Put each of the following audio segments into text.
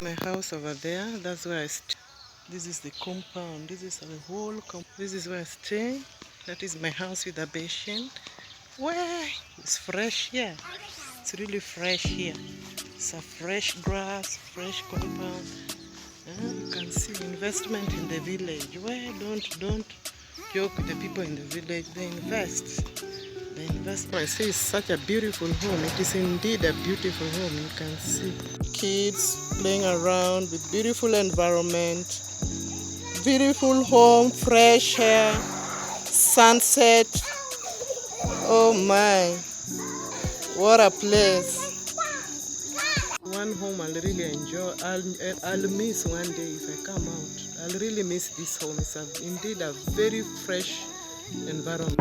my house over there. That's where I stay. This is the compound. This is the whole This is where I stay. That is my house with a basin. Well, it's fresh here. It's really fresh here. It's a fresh grass, fresh compound. You can see investment in the village. Well, don't joke with the people in the village. They invest. They invest. I say it's such a beautiful home. It is indeed a beautiful home. You can see kids playing around with beautiful environment, beautiful home, fresh air, sunset. Oh my, what a place. One home I'll really enjoy. I'll miss one day if I come out. I'll really miss this home. It's indeed a very fresh environment.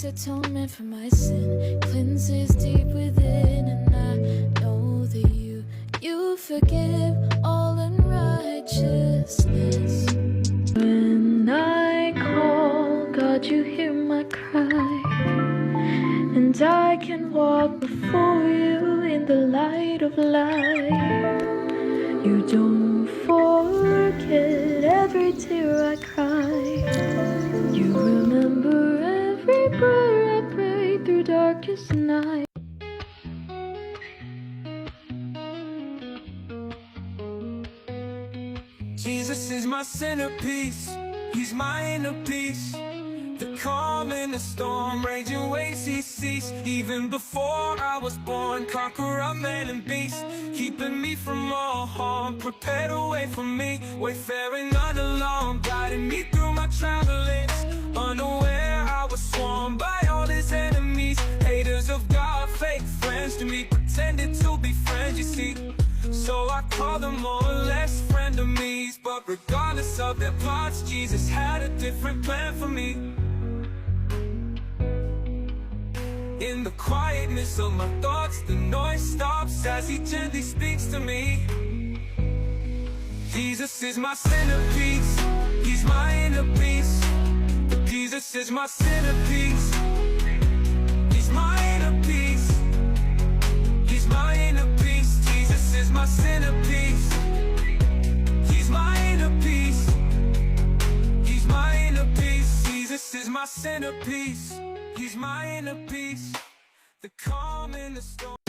Atonement for my sin cleanses deep within, and I know that you forgive all unrighteousness. When I call, God, you hear my cry, and I can walk before you in the light of light. You don't forget every tear I cry. You remember every prayer I prayed through darkest night. centerpiece. He's my inner peace. The calm in the storm, raging waves he ceased. Even before I was born, conqueror, man and beast, keeping me from all harm, prepared a way for me, wayfaring not alone, guiding me through my travels. Unaware I was swarmed by all his enemies, haters of God, fake friends to me, pretended to be friends, you see. So I call them more or less frenemies, but regardless of their plots, Jesus had a different plan for me. In the quietness of my thoughts, the noise stops as he gently speaks to me. Jesus is my centerpiece. He's my inner peace. Jesus is my centerpiece. He's my inner peace. He's my inner peace. Jesus is my centerpiece. He's my inner peace. He's my inner peace. Jesus is my centerpiece. He's my inner peace. The calm in the storm.